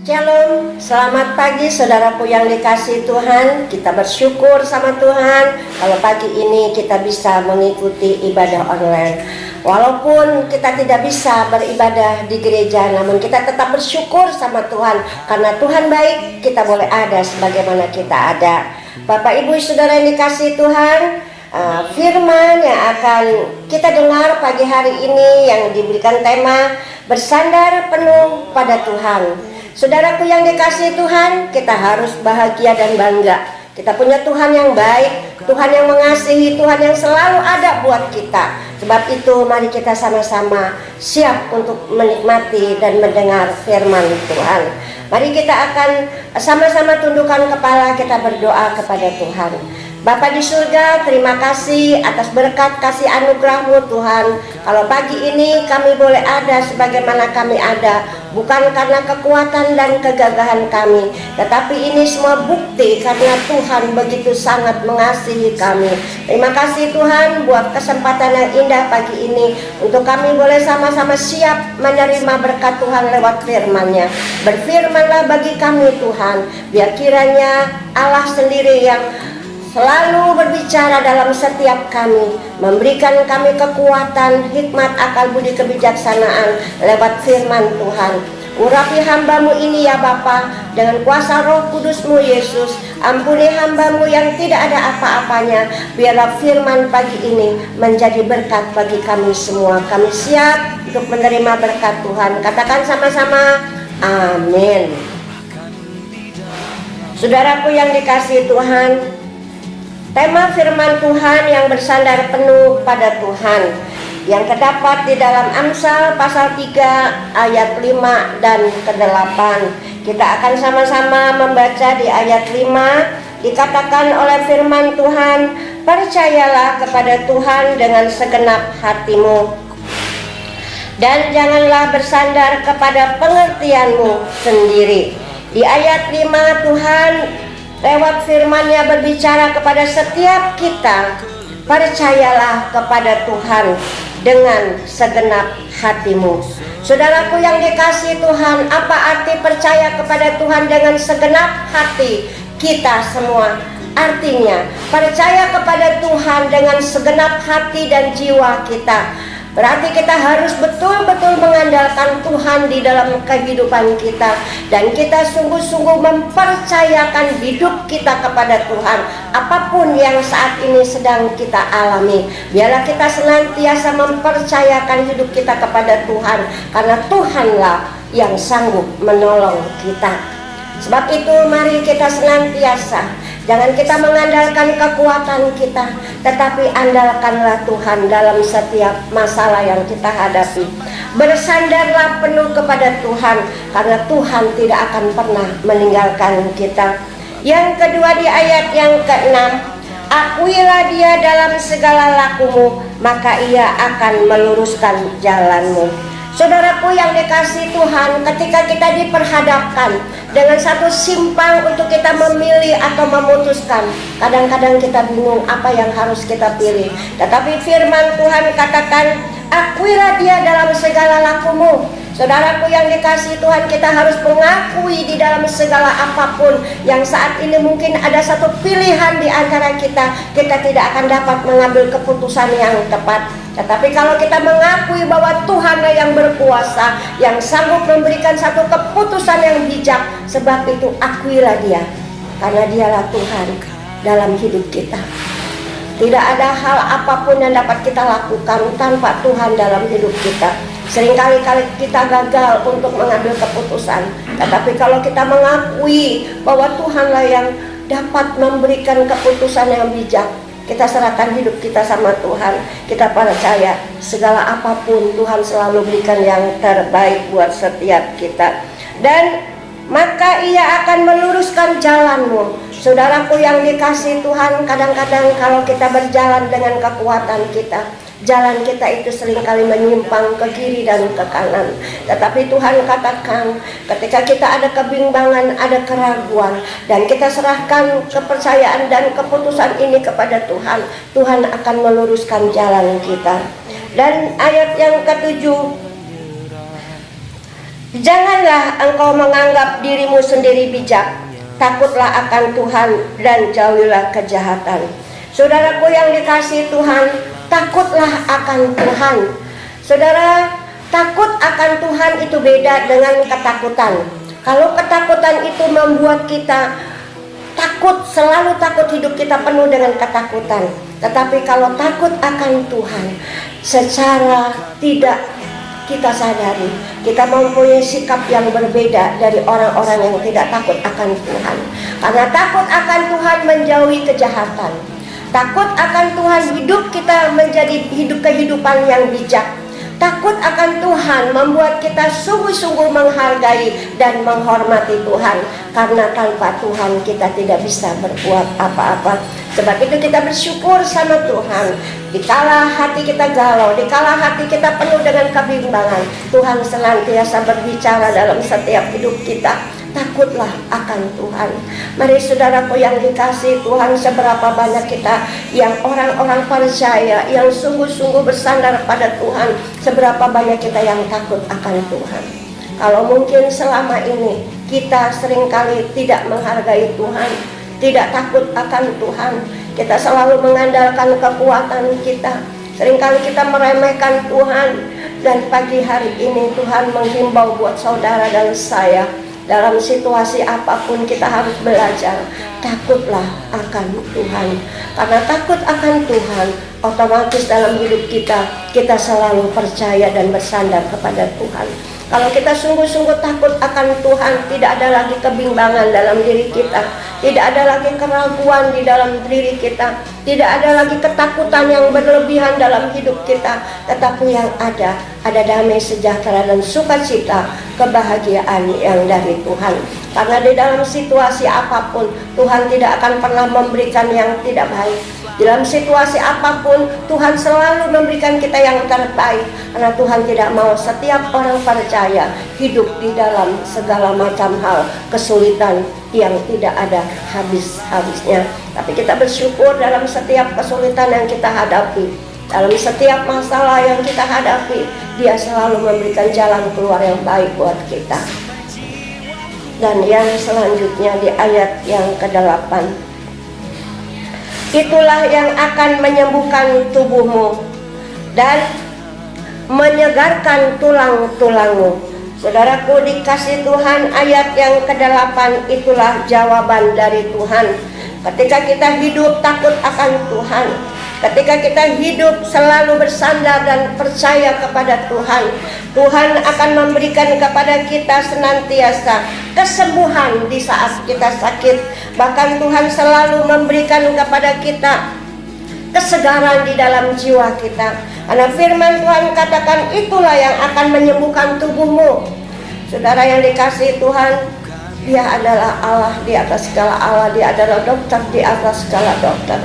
Shalom, selamat pagi saudaraku yang dikasihi Tuhan. Kita bersyukur sama Tuhan kalau pagi ini kita bisa mengikuti ibadah online. Walaupun kita tidak bisa beribadah di gereja, namun kita tetap bersyukur sama Tuhan. Karena Tuhan baik, kita boleh ada sebagaimana kita ada. Bapak Ibu Saudara yang dikasihi Tuhan, firman yang akan kita dengar pagi hari ini yang diberikan tema bersandar penuh pada Tuhan. Saudaraku yang dikasihi Tuhan, kita harus bahagia dan bangga. Kita punya Tuhan yang baik, Tuhan yang mengasihi, Tuhan yang selalu ada buat kita. Sebab itu mari kita sama-sama siap untuk menikmati dan mendengar firman Tuhan. Mari kita akan sama-sama tundukkan kepala, kita berdoa kepada Tuhan. Bapa di surga, terima kasih atas berkat kasih anugerah-Mu Tuhan. Kalau pagi ini kami boleh ada sebagaimana kami ada, bukan karena kekuatan dan kegagahan kami, tetapi ini semua bukti karena Tuhan begitu sangat mengasihi kami. Terima kasih Tuhan buat kesempatan yang indah pagi ini untuk kami boleh sama-sama siap menerima berkat Tuhan lewat firman-Nya. Berfirmanlah bagi kami Tuhan, biar kiranya Allah sendiri yang selalu berbicara dalam setiap kami, memberikan kami kekuatan, hikmat, akal budi, kebijaksanaan lewat firman Tuhan. Urapi hamba-Mu ini ya Bapa, dengan kuasa Roh Kudus-Mu Yesus. Ampuni hamba-Mu yang tidak ada apa-apanya. Biarlah firman pagi ini menjadi berkat bagi kami semua. Kami siap untuk menerima berkat Tuhan. Katakan sama-sama, amin. Saudaraku yang dikasihi Tuhan, tema firman Tuhan yang bersandar penuh pada Tuhan yang terdapat di dalam Amsal pasal 3 ayat 5 dan ke-8. Kita akan sama-sama membaca di ayat 5. Dikatakan oleh firman Tuhan, percayalah kepada Tuhan dengan segenap hatimu, dan janganlah bersandar kepada pengertianmu sendiri. Di ayat 5 Tuhan lewat firman-Nya berbicara kepada setiap kita, percayalah kepada Tuhan dengan segenap hatimu. Saudaraku yang dikasihi Tuhan, apa arti percaya kepada Tuhan dengan segenap hati kita semua? Artinya, percaya kepada Tuhan dengan segenap hati dan jiwa kita. Berarti kita harus betul-betul mengandalkan Tuhan di dalam kehidupan kita, dan kita sungguh-sungguh mempercayakan hidup kita kepada Tuhan. Apapun yang saat ini sedang kita alami, biarlah kita senantiasa mempercayakan hidup kita kepada Tuhan, karena Tuhanlah yang sanggup menolong kita. Sebab itu mari kita senantiasa, jangan kita mengandalkan kekuatan kita, tetapi andalkanlah Tuhan dalam setiap masalah yang kita hadapi. Bersandarlah penuh kepada Tuhan, karena Tuhan tidak akan pernah meninggalkan kita. Yang kedua di ayat yang ke-6, akuilah Dia dalam segala lakumu, maka Ia akan meluruskan jalanmu. Saudaraku yang dikasihi Tuhan, ketika kita diperhadapkan dengan satu simpang untuk kita memilih atau memutuskan, kadang-kadang kita bingung apa yang harus kita pilih. Tetapi firman Tuhan katakan, akuilah Dia dalam segala lakumu. Saudaraku yang dikasihi Tuhan, kita harus mengakui di dalam segala apapun yang saat ini mungkin ada satu pilihan di antara kita tidak akan dapat mengambil keputusan yang tepat. Tetapi kalau kita mengakui bahwa Tuhanlah yang berkuasa, yang sanggup memberikan satu keputusan yang bijak, sebab itu akuilah Dia, karena Dialah Tuhan dalam hidup kita. Tidak ada hal apapun yang dapat kita lakukan tanpa Tuhan dalam hidup kita. Seringkali kita gagal untuk mengambil keputusan, tetapi kalau kita mengakui bahwa Tuhanlah yang dapat memberikan keputusan yang bijak, kita serahkan hidup kita sama Tuhan. Kita percaya segala apapun Tuhan selalu berikan yang terbaik buat setiap kita. Dan maka Ia akan meluruskan jalanmu. Saudaraku yang dikasihi Tuhan, kadang-kadang kalau kita berjalan dengan kekuatan kita, jalan kita itu seringkali menyimpang ke kiri dan ke kanan. Tetapi Tuhan katakan, ketika kita ada kebimbangan, ada keraguan, dan kita serahkan kepercayaan dan keputusan ini kepada Tuhan, Tuhan akan meluruskan jalan kita. Dan ayat yang ke-7, Janganlah engkau menganggap dirimu sendiri bijak, takutlah akan Tuhan dan jauhilah kejahatan. Saudaraku yang dikasihi Tuhan, takutlah akan Tuhan. Saudara, takut akan Tuhan itu beda dengan ketakutan. Kalau ketakutan itu membuat kita takut, selalu takut, hidup kita penuh dengan ketakutan. Tetapi kalau takut akan Tuhan, secara tidak kita sadari, kita mempunyai sikap yang berbeda dari orang-orang yang tidak takut akan Tuhan. Karena takut akan Tuhan menjauhi kejahatan. Takut akan Tuhan, hidup kita menjadi hidup kehidupan yang bijak. Takut akan Tuhan membuat kita sungguh-sungguh menghargai dan menghormati Tuhan. Karena tanpa Tuhan kita tidak bisa berbuat apa-apa. Sebab itu kita bersyukur sama Tuhan. Dikala hati kita galau, dikala hati kita penuh dengan kebimbangan, Tuhan senantiasa berbicara dalam setiap hidup kita. Takutlah akan Tuhan. Mari saudaraku yang dikasihi Tuhan, seberapa banyak kita yang orang-orang percaya, yang sungguh-sungguh bersandar pada Tuhan, seberapa banyak kita yang takut akan Tuhan. Kalau mungkin selama ini kita seringkali tidak menghargai Tuhan, tidak takut akan Tuhan, kita selalu mengandalkan kekuatan kita, seringkali kita meremehkan Tuhan. Dan pagi hari ini Tuhan menghimbau buat saudara dan saya, dalam situasi apapun kita harus belajar takutlah akan Tuhan. Karena takut akan Tuhan, otomatis dalam hidup kita selalu percaya dan bersandar kepada Tuhan. Kalau kita sungguh-sungguh takut akan Tuhan, tidak ada lagi kebimbangan dalam diri kita, tidak ada lagi keraguan di dalam diri kita, tidak ada lagi ketakutan yang berlebihan dalam hidup kita, tetapi yang ada damai sejahtera dan sukacita, kebahagiaan yang dari Tuhan. Karena di dalam situasi apapun, Tuhan tidak akan pernah memberikan yang tidak baik. Dalam situasi apapun, Tuhan selalu memberikan kita yang terbaik. Karena Tuhan tidak mau setiap orang percaya hidup di dalam segala macam hal kesulitan yang tidak ada habis-habisnya. Tapi kita bersyukur dalam setiap kesulitan yang kita hadapi, dalam setiap masalah yang kita hadapi, Dia selalu memberikan jalan keluar yang baik buat kita. Dan yang selanjutnya di ayat yang ke-8, itulah yang akan menyembuhkan tubuhmu dan menyegarkan tulang-tulangmu. Saudaraku dikasih Tuhan, ayat yang ke-8 itulah jawaban dari Tuhan. Ketika kita hidup takut akan Tuhan, ketika kita hidup selalu bersandar dan percaya kepada Tuhan, Tuhan akan memberikan kepada kita senantiasa kesembuhan di saat kita sakit. Bahkan Tuhan selalu memberikan kepada kita kesegaran di dalam jiwa kita. Karena firman Tuhan katakan, itulah yang akan menyembuhkan tubuhmu. Saudara yang dikasihi Tuhan, Dia adalah Allah di atas segala Allah. Dia adalah dokter di atas segala dokter.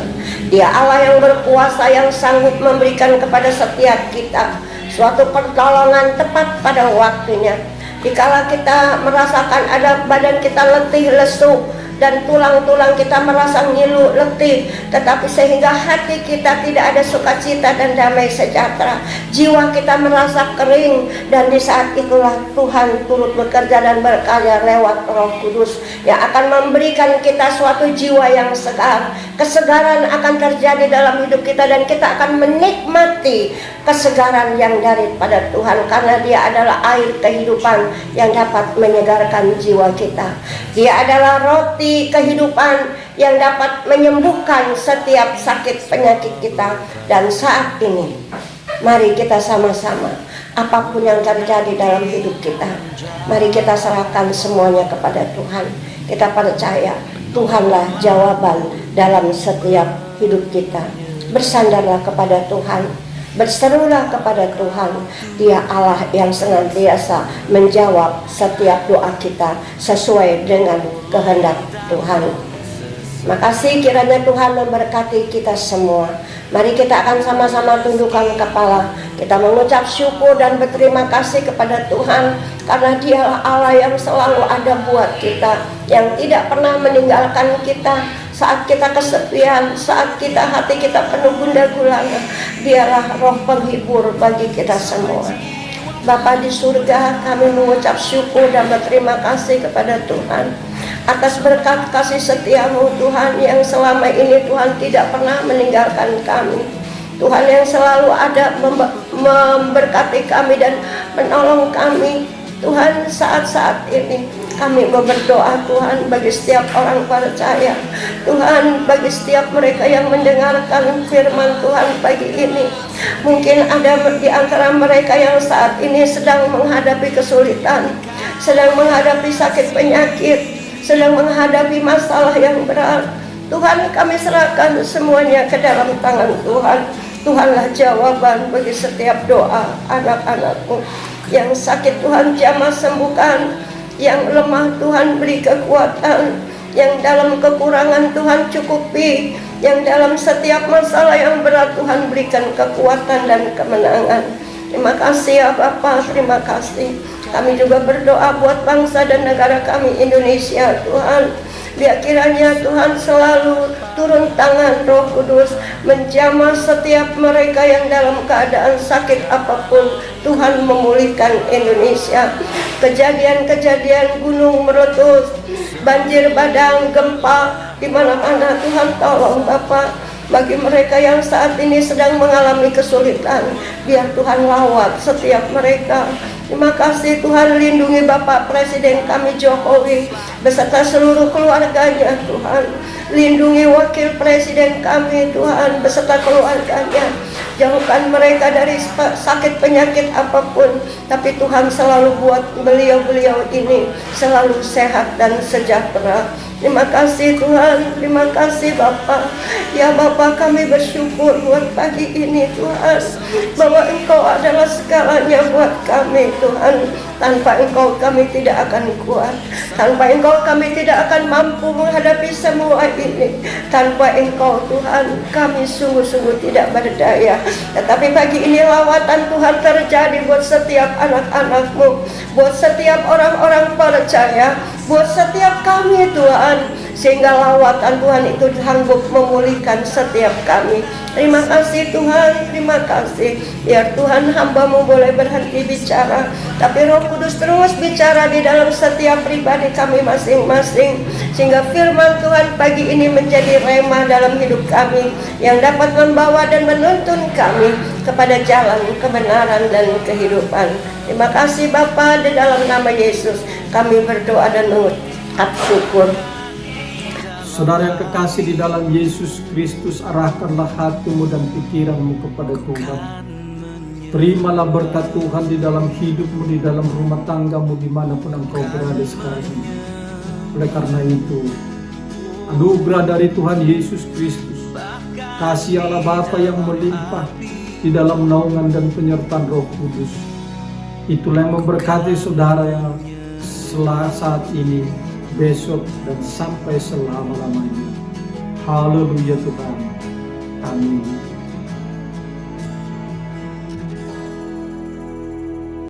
Dia Allah yang berkuasa, yang sanggup memberikan kepada setiap kita suatu pertolongan tepat pada waktunya. Dikala kita merasakan ada badan kita letih lesu dan tulang-tulang kita merasa ngilu letih, tetapi sehingga hati kita tidak ada sukacita dan damai sejahtera, jiwa kita merasa kering, dan di saat itulah Tuhan turut bekerja dan berkarya lewat Roh Kudus yang akan memberikan kita suatu jiwa yang segar. Kesegaran akan terjadi dalam hidup kita dan kita akan menikmati kesegaran yang daripada Tuhan, karena Dia adalah air kehidupan yang dapat menyegarkan jiwa kita. Dia adalah roti kehidupan yang dapat menyembuhkan setiap sakit penyakit kita. Dan saat ini mari kita sama-sama, apapun yang terjadi dalam hidup kita, mari kita serahkan semuanya kepada Tuhan. Kita percaya Tuhanlah jawaban dalam setiap hidup kita. Bersandarlah kepada Tuhan, berserulah kepada Tuhan. Dia Allah yang senantiasa menjawab setiap doa kita sesuai dengan kehendak Tuhan. Makasih, kiranya Tuhan memberkati kita semua. Mari kita akan sama-sama tundukkan kepala. Kita mengucap syukur dan berterima kasih kepada Tuhan, karena Dialah Allah yang selalu ada buat kita, yang tidak pernah meninggalkan kita saat kita kesepian, saat hati kita penuh gundah gulana. Dialah roh penghibur bagi kita semua. Bapa di surga, kami mengucap syukur dan berterima kasih kepada Tuhan atas berkat kasih setia-Mu Tuhan, yang selama ini Tuhan tidak pernah meninggalkan kami. Tuhan yang selalu ada memberkati kami dan menolong kami. Tuhan, saat-saat ini kami mau berdoa Tuhan bagi setiap orang percaya. Tuhan, bagi setiap mereka yang mendengarkan firman Tuhan pagi ini. Mungkin ada di antara mereka yang saat ini sedang menghadapi kesulitan, sedang menghadapi sakit penyakit, sedang menghadapi masalah yang berat. Tuhan, kami serahkan semuanya ke dalam tangan Tuhan. Tuhanlah jawaban bagi setiap doa anak-anak-Mu. Yang sakit Tuhan jamah sembuhkan, yang lemah Tuhan beri kekuatan, yang dalam kekurangan Tuhan cukupi, yang dalam setiap masalah yang berat Tuhan berikan kekuatan dan kemenangan. Terima kasih ya Bapa, terima kasih. Kami juga berdoa buat bangsa dan negara kami Indonesia Tuhan. Biar kiranya Tuhan selalu turun tangan Roh Kudus menjamah setiap mereka yang dalam keadaan sakit apapun. Tuhan memulihkan Indonesia. Kejadian-kejadian gunung meletus, banjir bandang, gempa, di mana-mana Tuhan tolong Bapa. Bagi mereka yang saat ini sedang mengalami kesulitan, biar Tuhan lawat setiap mereka. Terima kasih Tuhan, lindungi Bapak Presiden kami Jokowi beserta seluruh keluarganya Tuhan. Lindungi Wakil Presiden kami Tuhan beserta keluarganya. Jauhkan mereka dari sakit penyakit apapun, tapi Tuhan selalu buat beliau-beliau ini selalu sehat dan sejahtera. Terima kasih Tuhan, terima kasih Bapa. Ya Bapa, kami bersyukur buat pagi ini Tuhan, bahwa Engkau adalah segalanya buat kami Tuhan. Tanpa Engkau kami tidak akan kuat, tanpa Engkau kami tidak akan mampu menghadapi semua ini. Tanpa Engkau Tuhan, kami sungguh-sungguh tidak berdaya. Tetapi pagi ini lawatan Tuhan terjadi buat setiap anak-anak-Mu, buat setiap orang-orang percaya, buat setiap kami Tuhan, sehingga lawatan Tuhan itu sanggup memulihkan setiap kami. Terima kasih Tuhan, terima kasih. Biar Tuhan, hamba-Mu boleh berhenti bicara, tapi Roh Kudus terus bicara di dalam setiap pribadi kami masing-masing, sehingga firman Tuhan pagi ini menjadi rema dalam hidup kami, yang dapat membawa dan menuntun kami kepada jalan kebenaran dan kehidupan. Terima kasih Bapa, di dalam nama Yesus kami berdoa dan mengucap syukur. Saudara yang kekasih di dalam Yesus Kristus, arahkanlah hatimu dan pikiranmu kepada Tuhan. Terimalah berkat Tuhan di dalam hidupmu, di dalam rumah tanggamu, dimanapun engkau berada sekarang. Oleh karena itu, anugerah dari Tuhan Yesus Kristus, kasih Allah Bapa yang melimpah di dalam naungan dan penyertaan Roh Kudus, itulah yang memberkati saudara yang saat ini, besok, dan sampai selama-lamanya. Haleluya Tuhan. Amin.